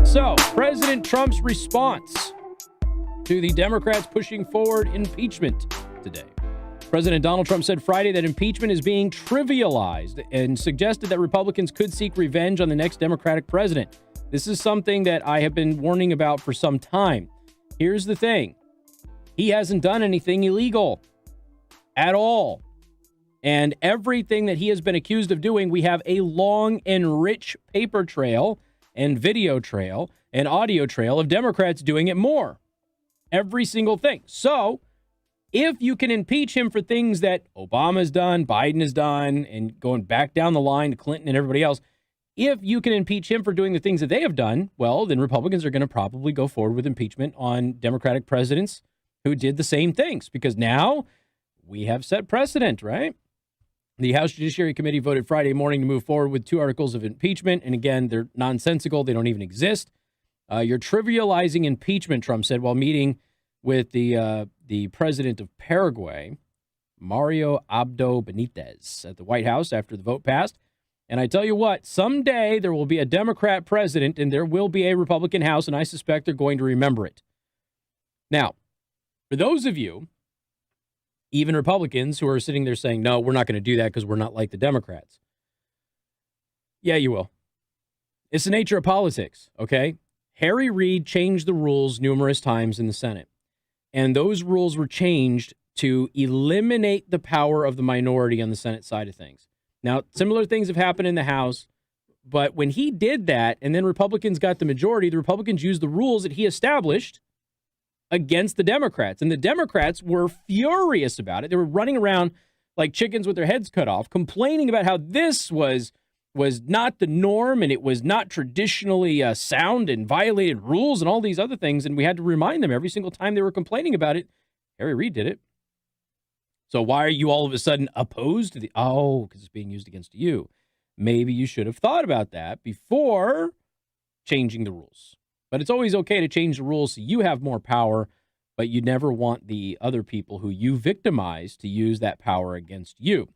So, President Trump's response to the Democrats pushing forward impeachment today. President Donald Trump said Friday that impeachment is being trivialized and suggested that Republicans could seek revenge on the next Democratic president. This is something that I have been warning about for some time. Here's the thing. He hasn't done anything illegal at all. And everything that he has been accused of doing, we have a long and rich paper trail and video trail and audio trail of Democrats doing it more. Every single thing. So, if you can impeach him for things that Obama's done, Biden has done, and going back down the line to Clinton and everybody else, if you can impeach him for doing the things that they have done, well, then Republicans are going to probably go forward with impeachment on Democratic presidents who did the same things, because now we have set precedent, right? The House Judiciary Committee voted Friday morning to move forward with 2 articles of impeachment. And again, they're nonsensical. They don't even exist. You're trivializing impeachment, Trump said while meeting with the president of Paraguay, Mario Abdo Benitez, at the White House after the vote passed. And I tell you what, someday there will be a Democrat president and there will be a Republican House, and I suspect they're going to remember it. Now, for those of you, even Republicans who are sitting there saying, no, we're not going to do that because we're not like the Democrats. Yeah, you will. It's the nature of politics, okay? Harry Reid changed the rules numerous times in the Senate, and those rules were changed to eliminate the power of the minority on the Senate side of things. Now, similar things have happened in the House, but when he did that and then Republicans got the majority, the Republicans used the rules that he established against the Democrats. And the Democrats were furious about it. They were running around like chickens with their heads cut off, complaining about how this was not the norm and it was not traditionally sound and violated rules and all these other things. And we had to remind them every single time they were complaining about it. Harry Reid did it. So why are you all of a sudden opposed to because it's being used against you? Maybe you should have thought about that before changing the rules. But it's always okay to change the rules so you have more power, but you never want the other people who you victimize to use that power against you.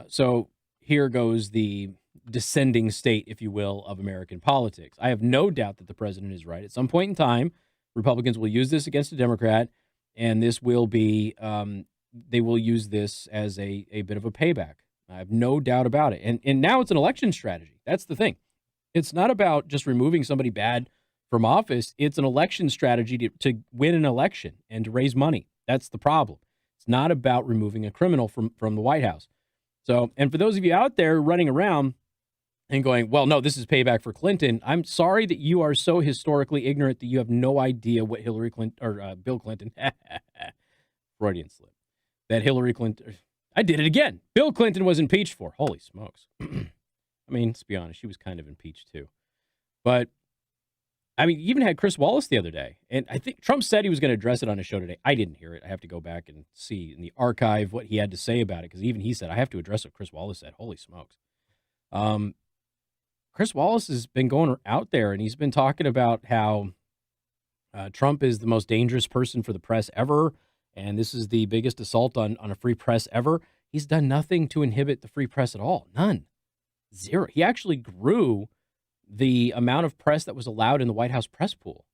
So here goes the descending state, if you will, of American politics. I have no doubt that the president is right. At some point in time, Republicans will use this against a Democrat, and this will be, they will use this as a bit of a payback. I have no doubt about it. And now it's an election strategy. That's the thing. It's not about just removing somebody bad from office. It's an election strategy to win an election and to raise money. That's the problem. It's not about removing a criminal from the White House. So, and for those of you out there running around and going, well, no, this is payback for Clinton, I'm sorry that you are so historically ignorant that you have no idea what Hillary Clinton or Bill Clinton, Freudian slip, that Hillary Clinton, I did it again. Bill Clinton was impeached for. Holy smokes. I mean, let's be honest, she was kind of impeached too. But I mean, you even had Chris Wallace the other day, and I think Trump said he was going to address it on his show today. I didn't hear it. I have to go back and see in the archive what he had to say about it, because even he said, I have to address what Chris Wallace said. Holy smokes. Chris Wallace has been going out there, and he's been talking about how Trump is the most dangerous person for the press ever, and this is the biggest assault on a free press ever. He's done nothing to inhibit the free press at all. None. Zero. He actually grew the amount of press that was allowed in the White House press pool.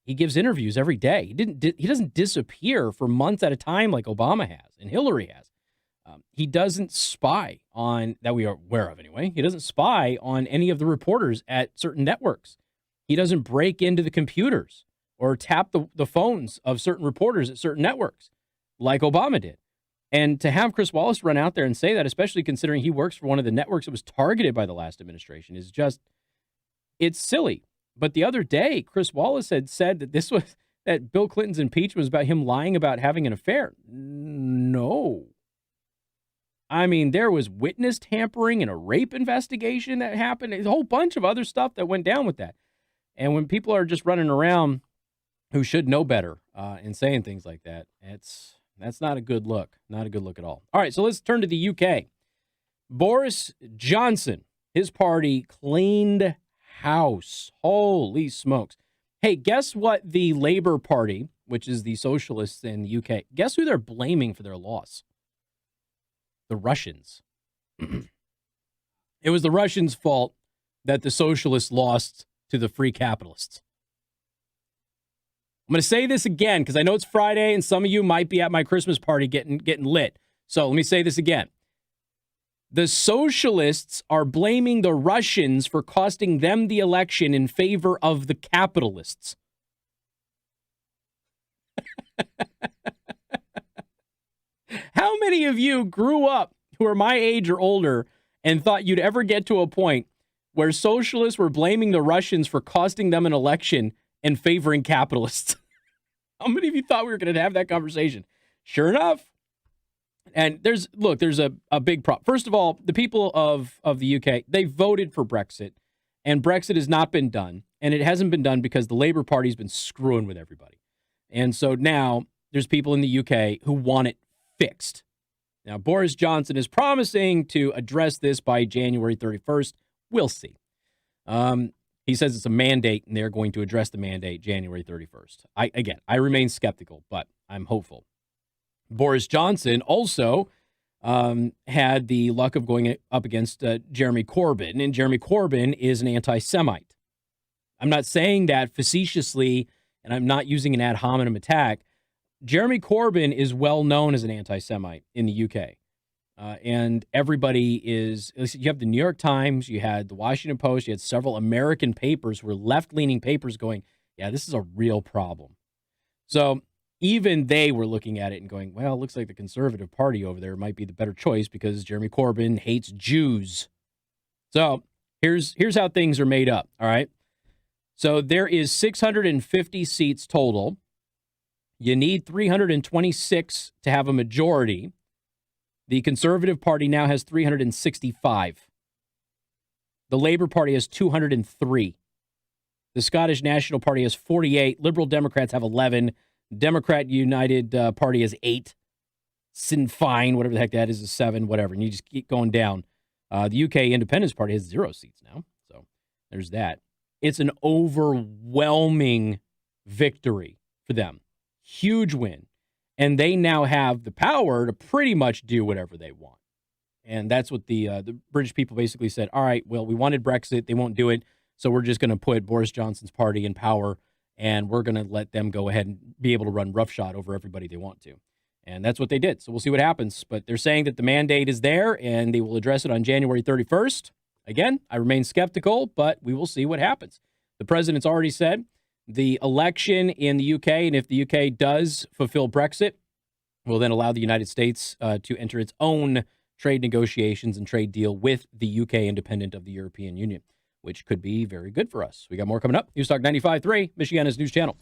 He gives interviews every day. He doesn't disappear for months at a time like Obama has and Hillary has. He doesn't spy on, that we are aware of anyway. He doesn't spy on any of the reporters at certain networks. He doesn't break into the computers or tap the phones of certain reporters at certain networks like Obama did. And to have Chris Wallace run out there and say that, especially considering he works for one of the networks that was targeted by the last administration, is just, it's silly. But the other day, Chris Wallace had said that Bill Clinton's impeachment was about him lying about having an affair. No. I mean, there was witness tampering and a rape investigation that happened. There's a whole bunch of other stuff that went down with that. And when people are just running around who should know better and saying things like that, that's not a good look. Not a good look at all. All right, so let's turn to the UK. Boris Johnson, his party cleaned house. Holy smokes. Hey, guess what the Labour Party, which is the socialists in the UK, guess who they're blaming for their loss? The Russians. It was the Russians' fault that the socialists lost to the free capitalists. I'm going to say this again because I know it's Friday and some of you might be at my Christmas party getting lit. So let me say this again. The socialists are blaming the Russians for costing them the election in favor of the capitalists. How many of you grew up who are my age or older and thought you'd ever get to a point where socialists were blaming the Russians for costing them an election and favoring capitalists? How many of you thought we were going to have that conversation? Sure enough. And there's a big problem. First of all, the people of the UK, they voted for Brexit, and Brexit has not been done. And it hasn't been done because the Labour Party's been screwing with everybody. And so now there's people in the UK who want it fixed. Now, Boris Johnson is promising to address this by January 31st. We'll see. He says it's a mandate, and they're going to address the mandate January 31st. I remain skeptical, but I'm hopeful. Boris Johnson also had the luck of going up against Jeremy Corbyn, and Jeremy Corbyn is an anti-Semite. I'm not saying that facetiously, and I'm not using an ad hominem attack. Jeremy Corbyn is well known as an anti-Semite in the UK. And everybody is, you have the New York Times, you had the Washington Post, you had several American papers who were left-leaning papers going, yeah, this is a real problem. So even they were looking at it and going, well, it looks like the Conservative Party over there might be the better choice because Jeremy Corbyn hates Jews. So here's how things are made up, all right? So there is 650 seats total. You need 326 to have a majority. The Conservative Party now has 365. The Labour Party has 203. The Scottish National Party has 48. Liberal Democrats have 11. Democrat United Party has 8. Sinn Féin, whatever the heck that is 7, whatever. And you just keep going down. The UK Independence Party has 0 seats now. So there's that. It's an overwhelming victory for them. Huge win. And they now have the power to pretty much do whatever they want. And that's what the British people basically said. All right, well, we wanted Brexit. They won't do it. So we're just going to put Boris Johnson's party in power, and we're going to let them go ahead and be able to run roughshod over everybody they want to. And that's what they did. So we'll see what happens. But they're saying that the mandate is there, and they will address it on January 31st. Again, I remain skeptical, but we will see what happens. The president's already said the election in the UK, and if the UK does fulfill Brexit, will then allow the United States to enter its own trade negotiations and trade deal with the UK independent of the European Union, which could be very good for us. We got more coming up. News Talk 95.3, Michiana's news channel.